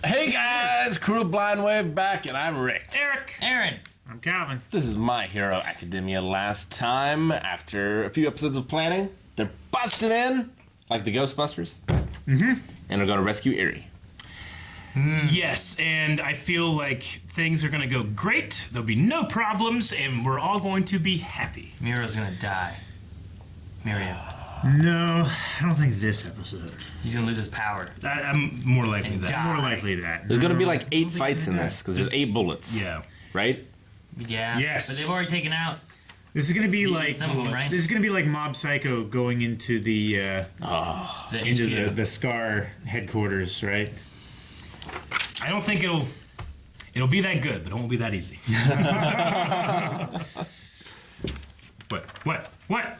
Hey guys, Crew of Blind Wave back, and I'm Rick. Eric. Aaron. I'm Calvin. This is My Hero Academia last time. After a few episodes of planning, they're busting in, like the Ghostbusters, and they're going to rescue Erie. Yes, and I feel like things are going to go great, there'll be no problems, and we're all going to be happy. Miro's gonna die. Marietta. No, I don't think this episode. He's gonna lose his power. I'm more likely And that. die. More likely that. There's going to be No. like 8 fights in this, because there's 8 bullets, Yeah. right? Yeah. Yes. But they've already taken out. This is gonna be like some of them, right? this is gonna be like Mob Psycho going into the The into HQ. the Scar headquarters, right? I don't think it'll be that good, but it won't be that easy. What?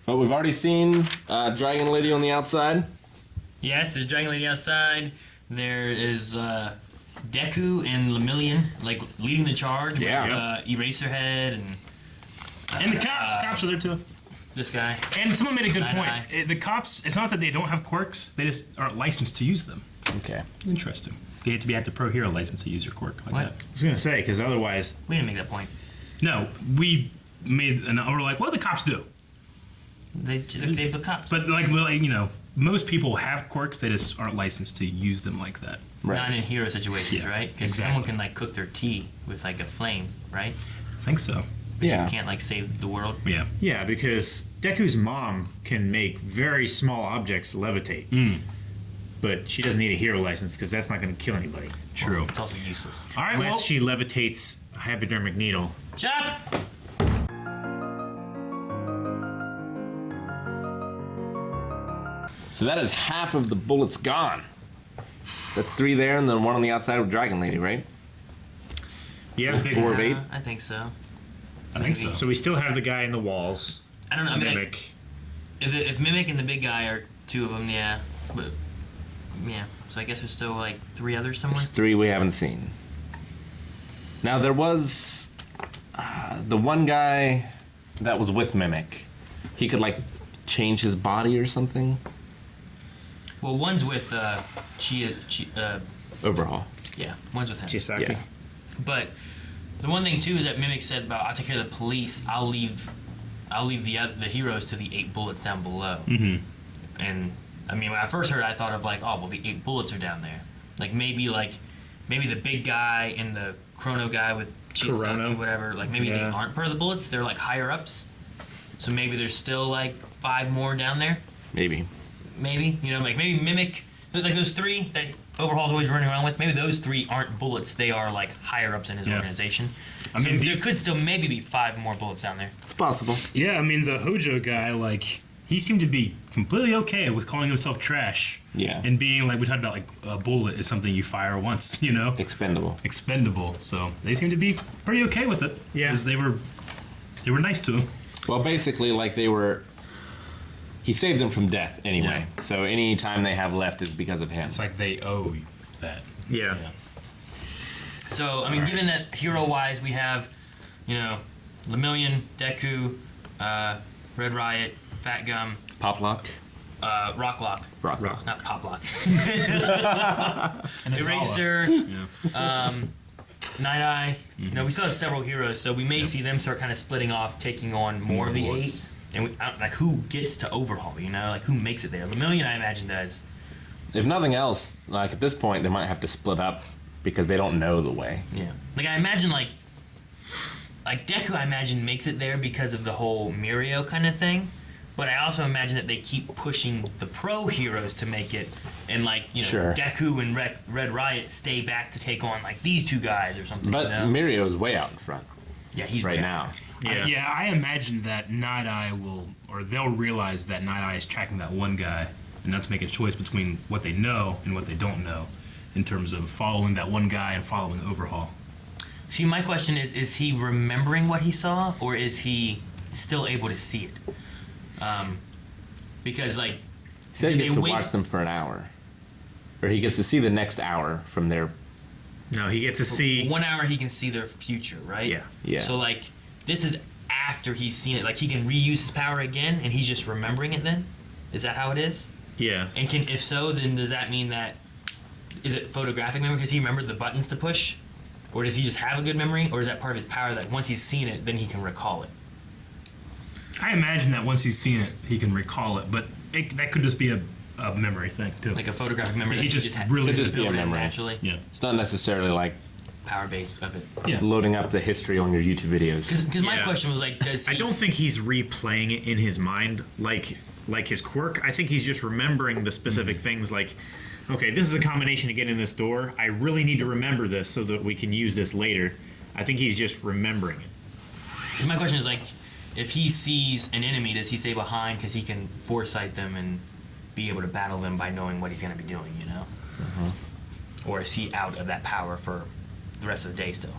But we've already seen Dragon Lady on the outside. Yes, there's Dragon Lady outside. There is Deku and Lemillion, like leading the charge. Yeah. With, Eraserhead and And the cops are there too. this guy. And someone made a good Aye. point. The cops, it's not that they don't have quirks, they just aren't licensed to use them. Okay. Interesting. You have to be at the Pro Hero license to use your quirk like What? that. I was gonna say because otherwise, We didn't make that point. No, we made, and we're like, what do the cops do? They the cops. But like, most people have quirks, they just aren't licensed to use them like that. Right. Not in hero situations, Yeah, right? Because exactly. someone can like cook their tea with like a flame, right? I think so. But Yeah. you can't like save the world. Yeah. yeah, because Deku's mom can make very small objects levitate, but she doesn't need a hero license because that's not gonna kill anybody True. It's also useless. All right, unless well, she levitates a hypodermic needle. Shut up! So that is half of the bullets gone. That's 3 there, and then 1 on the outside with Dragon Lady, right? Yeah, 4 of 8. I think so. I think so. So we still have the guy in the walls. I don't know. I mean, like, Mimic. if Mimic and the big guy are 2 of them, yeah. But yeah, so I guess there's still like 3 others somewhere. There's 3 we haven't seen. Now there was the one guy that was with Mimic. He could like change his body or something. Well, one's with Overhaul. yeah, one's with him. Chisaki. Yeah. But the one thing too is that Mimic said about I'll take care of the police. I'll leave the heroes to the 8 bullets down below. Mm-hmm. And I mean, when I first heard it, I thought of like, oh well, the 8 bullets are down there. Maybe the big guy and the Chrono guy with Chisaki, Chrono. whatever. Like maybe they Yeah. aren't part of the bullets. They're like higher ups. So maybe there's still like 5 more down there. Maybe. Maybe, like maybe Mimic, like those 3 that Overhaul's always running around with, maybe those 3 aren't bullets, they are like higher ups in his Yeah. organization. I mean, so these- there could still maybe be 5 more bullets down there. It's possible. Yeah, I mean, the Hojo guy, like, he seemed to be completely okay with calling himself trash. Yeah. And being, like, we talked about, like, a bullet is something you fire once, Expendable. Expendable. So they seem to be pretty okay with it. Yeah. Because they were nice to him. Well, basically, like he saved them from death anyway. Yeah. So any time they have left is because of him. It's like they owe that. Yeah. So, I mean, given that hero-wise we have, Lemillion, Deku, Red Riot, Fat Gum, Poplock. Rocklock. Rocklock. Not Poplock. And it's Eraser, Night Eye. We still have several heroes, so we may see them start kind of splitting off, taking on more of the bullets. 8. And like who gets to Overhaul? Like who makes it there? Lemillion, I imagine, does. If nothing else, like at this point, they might have to split up because they don't know the way. Yeah. Like I imagine, like Deku, I imagine makes it there because of the whole Mirio kind of thing. But I also imagine that they keep pushing the pro heroes to make it, and Sure. Deku and Red Riot stay back to take on like these 2 guys or something. But Mirio's way out in front yeah, he's right way now. Yeah. I imagine that Night Eye they'll realize that Night Eye is tracking that one guy, and not to make a choice between what they know and what they don't know, in terms of following that one guy and following Overhaul. See, my question is he remembering what he saw, or is he still able to see it? Because like He said he Did gets they to wait- watch them for an hour. Or he gets to see the next hour from their... No, he gets to see. 1 hour he can see their future, right? Yeah. Yeah. So like this is after he's seen it. Like he can reuse his power again, and he's just remembering it. Then is that how it is? Yeah. And if so, then does that mean that is it photographic memory because he remembered the buttons to push, or does he just have a good memory, or is that part of his power that once he's seen it, then he can recall it? I imagine that once he's seen it, he can recall it, but that could just be a memory thing too. Like a photographic memory. He that just ha- really Could just just be a built in memory. naturally. yeah. It's not necessarily like Power base of it. Yeah. loading up the history on your YouTube videos. Because my Yeah. question was like, does he? I don't think he's replaying it in his mind like his quirk. I think he's just remembering the specific things like, okay, this is a combination to get in this door. I really need to remember this so that we can use this later. I think he's just remembering it. 'Cause my question is like, if he sees an enemy, does he stay behind because he can foresight them and be able to battle them by knowing what he's going to be doing, you know? Or is he out of that power for the rest of the day still?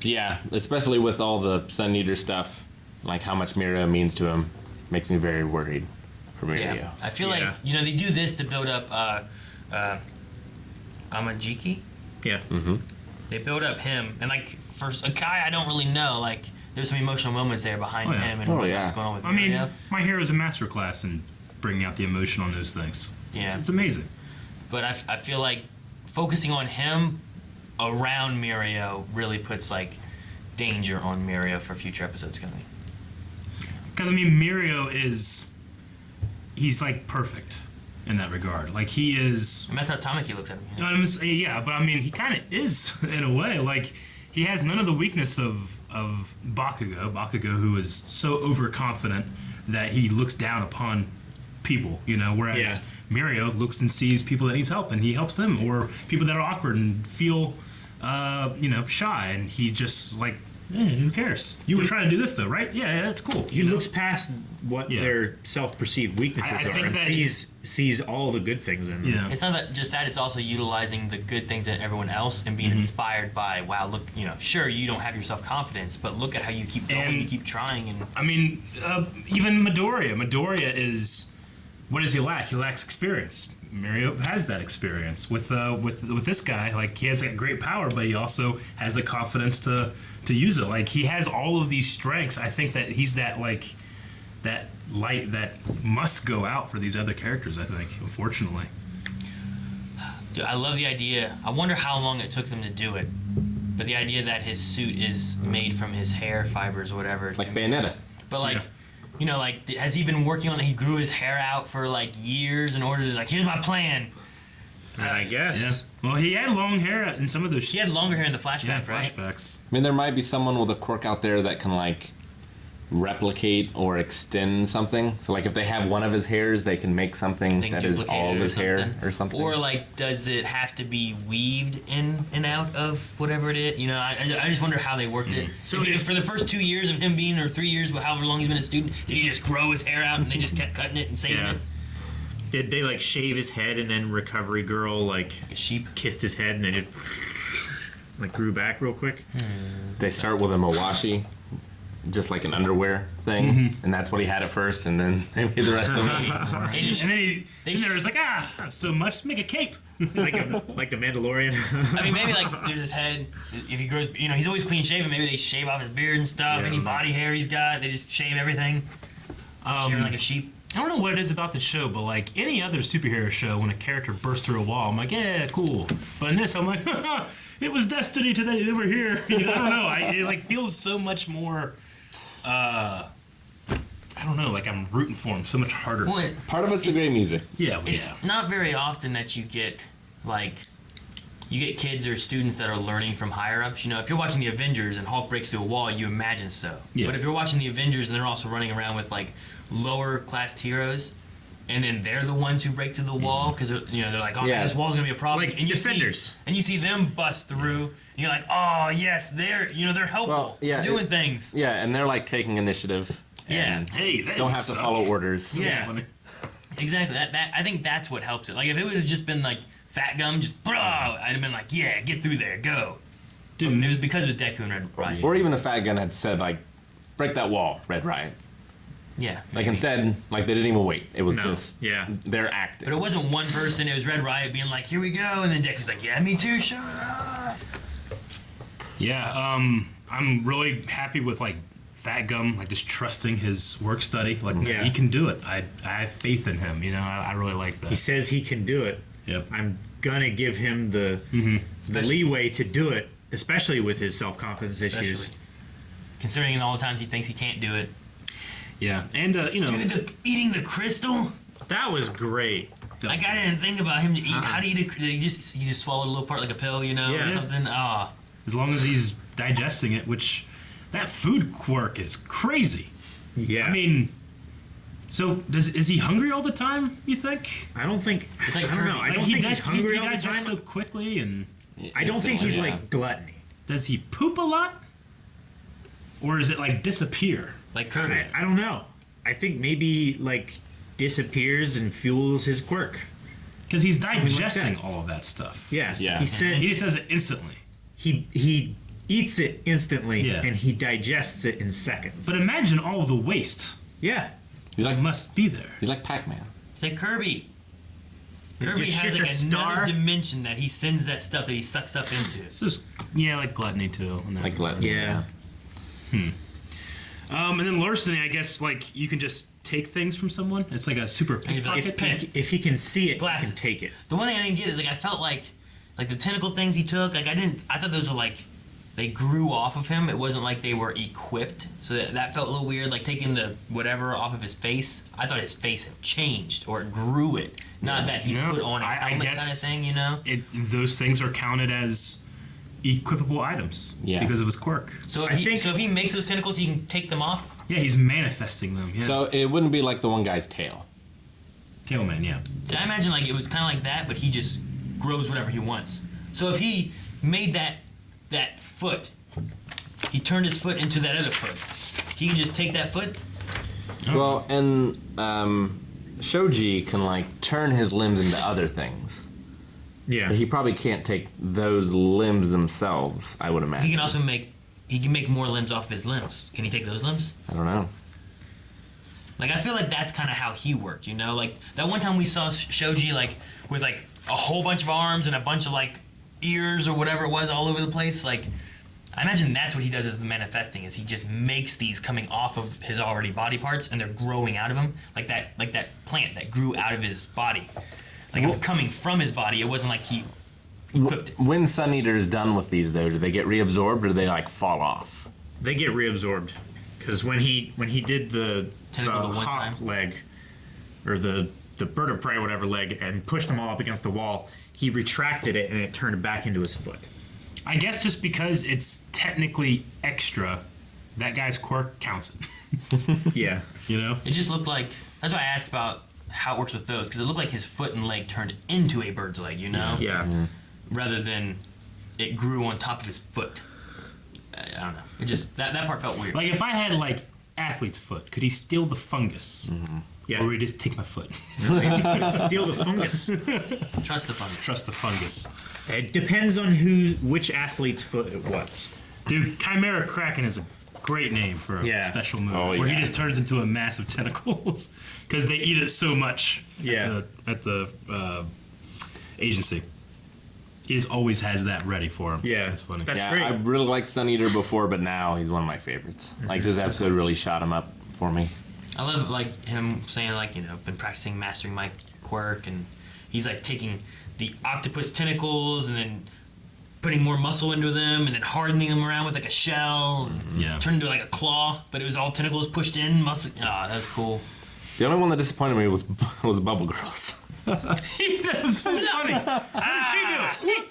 Yeah, especially with all the Suneater stuff, like how much Mirio means to him, makes me very worried for Mirio. I feel Yeah. like, you know, they do this to build up Amajiki. Yeah. They build up him, and like for a guy I don't really know, like there's some emotional moments there behind Oh, yeah. him and Oh, what's yeah. going on with I mean, Mirio. my hero is a masterclass in bringing out the emotion on those things. Yeah. It's amazing. But I feel like focusing on him around Mirio really puts like danger on Mirio for future episodes coming. Because I mean, he's like perfect in that regard. Like he is. And that's how Tamaki looks at him. You know? Yeah, but I mean, he kind of is in a way. Like he has none of the weakness of Bakugo. Bakugo, who is so overconfident that he looks down upon people. You know, whereas Mirio looks and sees people that needs help, and he helps them, or people that are awkward and feel, shy, and he just like, who cares? You were trying to do this though, right? Yeah, that's cool. He looks past what Yeah. their self-perceived weaknesses I are think and that sees all the good things in them. Yeah. It's not that just that; it's also utilizing the good things in everyone else and being inspired by. Wow, look, you know, sure you don't have your self confidence, but look at how you keep going, And- you keep trying, and I mean, even Midoriya. Midoriya is, what does he lack? He lacks experience. Mirio has that experience with this guy. Like he has that great power, but he also has the confidence to use it. Like he has all of these strengths. I think that he's that light that must go out for these other characters. I think, unfortunately. dude, I love the idea. I wonder how long it took them to do it, but the idea that his suit is made from his hair fibers or whatever. Like Bayonetta. But like, Yeah. you know, like has he been working on it? He grew his hair out for like years in order to like, here's my plan. I guess. Yeah. Well, he had long hair in some of those. He had longer hair in the flashback, right? flashbacks. I mean, there might be someone with a quirk out there that can like replicate or extend something. So like if they have one of his hairs, they can make something Thing that is all of duplicated his hair or something. Or like, does it have to be weaved in and out of whatever it is? You know, I just wonder how they worked it. So if if- for the first 2 years of him being, or 3 years, however long he's been a student, did he just grow his hair out and they just kept cutting it and saving Yeah. it? Did they like shave his head and then Recovery Girl like Like a sheep. kissed his head and then just like grew back real quick? They start with a mawashi, just like an underwear thing, and that's what he had at first, and then maybe the rest of it. They just, And then They there was like, I have so much, make a cape. like the Mandalorian. I mean, maybe like there's his head. If he grows, you know, he's always clean shaven. Maybe they shave off his beard and stuff. Yeah. Any body hair he's got, they just shave everything. Shave him like a sheep. I don't know what it is about the show, but like any other superhero show, when a character bursts through a wall, I'm like, yeah, cool. But in this, I'm like, it was destiny today. They were here. You know, I don't know. It like feels so much more. I don't know. Like I'm rooting for him so much harder. Well, Part of it's the great music. Yeah, it's yeah. not very often that you get kids or students that are learning from higher ups. You know, if you're watching the Avengers and Hulk breaks through a wall, you imagine so. Yeah. But if you're watching the Avengers and they're also running around with like lower class heroes, and then they're the ones who break through the wall because they're like, oh Yeah. man, this wall's gonna be a problem. Like and Defenders. and you see them bust through. And you're like, oh yes, they're helpful, Well, yeah, doing things. Yeah, and they're like taking initiative. Yeah. and Hey, that don't would have to suck. follow orders. Yeah. That's funny. Exactly. That I think that's what helps it. Like if it would have just been like Fat Gum, just bro, I'd have been like, yeah, get through there, go. Dude, It was because it was Deku and Red Riot. Or even if Fat Gun had said like, break that wall, Red Riot. Yeah. Like maybe. instead, like they didn't even wait. It was No, just yeah. they're acting. But it wasn't one person. It was Red Riot being like, here we go, and then Deku's like, yeah, me too, sure. Yeah, I'm really happy with like fat gum, like just trusting his work study. Like, no, Yeah. he can do it. I have faith in him. You know, I really like that. He says he can do it. Yep. I'm gonna give him the leeway to do it, especially with his self-confidence issues. Especially. Considering all the times he thinks he can't do it. Yeah, and you know, Dude, eating the crystal? That was great. Like, I didn't think about him to eat. How do you eat he just swallowed a little part like a pill, you know, or Yeah. something? Oh. as long as he's digesting it, which that food quirk is crazy. Yeah. I mean, so is he hungry all the time? You think? I don't think. It's like I don't know. Kirby. I don't he think he's hungry he all the digests time. so quickly, and I don't think he's Yeah. like gluttony. does he poop a lot, or is it like disappear? Like Kirby. I don't know. I think maybe like disappears and fuels his quirk. Because he's like digesting that. all of that stuff. Yes. Yeah. He said He just does it instantly. he eats it instantly Yeah. and he digests it in seconds. But imagine all the waste yeah. He's like that must be there. he's like Pac-Man. It's like Kirby. Kirby just has shift like a another star. dimension that he sends that stuff that he sucks up into. It's just like gluttony too. in that Like regard. gluttony. Yeah. And then larceny, I guess, like you can just take things from someone. It's like a super you'd be like, pickpocket. If he can see it, Glasses. he can take it. The one thing I didn't get is like I felt like the tentacle things he took, like I thought those were like they grew off of him. It wasn't like they were equipped. So that felt a little weird, like taking the whatever off of his face. I thought his face had changed or it grew it. Not that he No, put on a I helmet kind of guess- thing, you know? Those things are counted as equipable items Yeah. because of his quirk. So I if, think- if he makes those tentacles, he can take them off. Yeah, he's manifesting them. Yeah. So it wouldn't be like the one guy's tail. Tailman, yeah. See, I imagine like it was kind of like that, but he just grows whatever he wants. So if he made that foot, he turned his foot into that other foot. He can just take that foot. Well, and Shoji can like turn his limbs into other things. Yeah. But he probably can't take those limbs themselves, I would imagine. He can also make more limbs off of his limbs. Can he take those limbs? I don't know. Like I feel like that's kind of how he worked, you know. Like that one time we saw Shoji like with like a whole bunch of arms and a bunch of like ears or whatever it was all over the place. Like I imagine that's what he does as the manifesting is he just makes these coming off of his already body parts and they're growing out of him like that plant that grew out of his body. Like it was coming from his body. It wasn't like he equipped it. When Suneater is done with these, though, do they get reabsorbed or do they like fall off? They get reabsorbed because when he did the Tentacle the one hawk time? leg or the bird of prey whatever leg and pushed them all up against the wall, he retracted it and it turned it back into his foot. I guess just because it's technically extra, that guy's quirk counts it. Yeah. You know? It just looked like that's why I asked about how it works with those because it looked like his foot and leg turned into a bird's leg, you know, Yeah. rather than it grew on top of his foot. I don't know. It just that part felt weird. Like if I had like athlete's foot, could he steal the fungus? Yeah. Or would he just take my foot? Steal the fungus. Trust the fungus. Trust the fungus. It depends on which athlete's foot it was. Dude, Chimera Kraken is a great name for a Yeah. special move. Oh, where he yeah. just turns into a mass of tentacles because they eat it so much Yeah. at the agency. He just always has that ready for him. Yeah. That's funny. That's yeah, great. I really liked Suneater before, but now he's one of my favorites. Like this episode really shot him up for me. I love like him saying like been practicing mastering my quirk and he's like taking the octopus tentacles and then putting more muscle into them and then hardening them around with like a shell and Yeah. turned into like a claw, but it was all tentacles pushed in muscle. Ah, that was cool. The only one that disappointed me was Bubble Girls. That was so funny. How did she do it?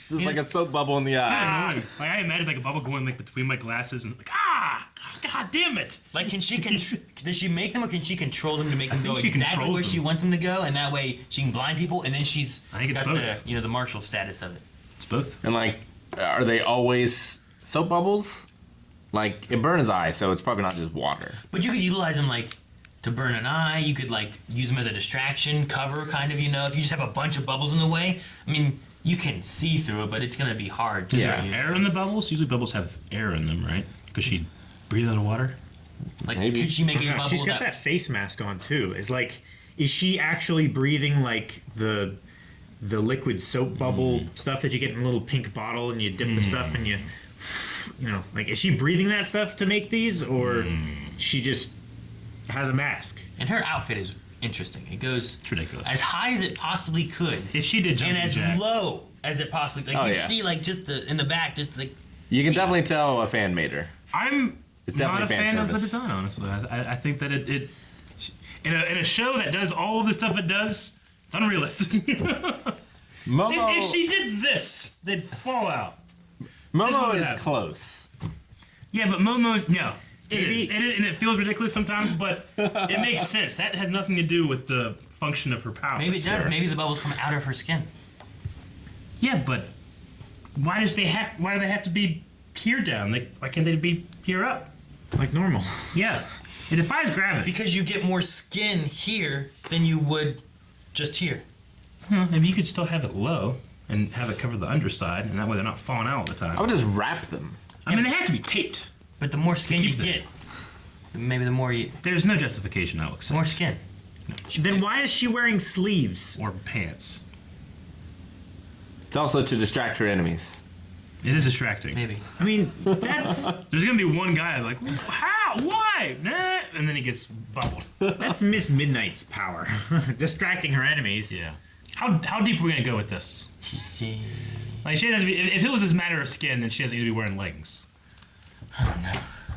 Just like a soap bubble in the eye. Annoying. Like I imagine like a bubble going like between my glasses and like god damn it. Like, can she does she make them or can she control them to make them go think she exactly controls where them. she wants them to go, and that way she can blind people, and then she's I think it's got both. the the martial status of it. It's both. And like, are they always soap bubbles? Like it burned his eye, so it's probably not just water. But you could utilize them like to burn an eye. You could like use them as a distraction, cover kind of. If you just have a bunch of bubbles in the way, I mean, you can see through it, but it's gonna be hard to Yeah. do. Air in the bubbles? Usually bubbles have air in them, right? Because she breathe out of water. Like, Maybe. could she make a Yeah, bubble she's got that face mask on too. Is she actually breathing like the liquid soap bubble stuff that you get in a little pink bottle and you dip the stuff and you like, is she breathing that stuff to make these, or she just has a mask? And her outfit is interesting. It goes It's ridiculous. as high as it possibly could, If she did and jumping as jacks, low as it possibly. Like Oh, you yeah. see, like just in the back, just like You can definitely tell a fan made her. I'm It's not a definitely fan fan of the service. design, honestly. I think that it in a show that does all of the stuff it does, it's unrealistic. Momo, if she did this, they'd fall out. Momo This is would close. Yeah, but Momo's no. It Maybe- is. And it feels ridiculous sometimes, but it makes sense. That has nothing to do with the function of her power. maybe it does. Maybe the bubbles come out of her skin. Yeah, but why do they have to be here down? Why can't they be here up? Like normal. Yeah, it defies gravity. Because you get more skin here than you would just here. Maybe you could still have it low and have it cover the underside, and that way they're not falling out all the time. I would just wrap them. I mean, they have to be taped. But the more skin you keep them. get, maybe the more you There's no justification, I would say. more skin. Then why is she wearing sleeves? Or pants. It's also to distract her enemies. It is distracting. Maybe. I mean, that's There's gonna be one guy like, how? Why? Nah. And then he gets bubbled. that's Miss Midnight's power, distracting her enemies. Yeah. How deep are we gonna go with this? See. Like, she doesn't have to be, if it was this matter of skin, then she doesn't need to be wearing leggings.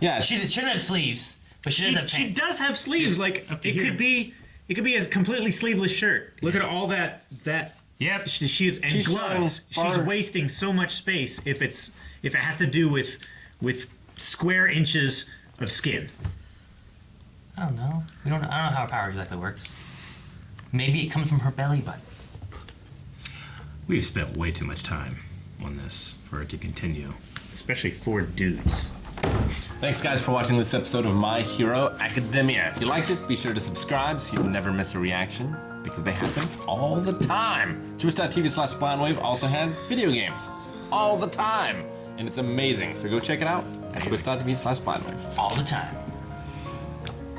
Yeah, She doesn't have sleeves, but she does have She pants. does have sleeves. Yes, Like up to it here. could be a completely sleeveless shirt. Look at all that. Yep. She's and She's gloves. showing She's far- wasting so much space if it has to do with square inches of skin. I don't know. I don't know how her power exactly works. Maybe it comes from her belly button. We've spent way too much time on this for it to continue. Especially for dudes. Thanks, guys, for watching this episode of My Hero Academia. If you liked it, be sure to subscribe so you never miss a reaction, because they happen all the time. Twitch.tv/blindwave also has video games all the time, and it's amazing. So go check it out at twitch.tv/blindwave. All the time.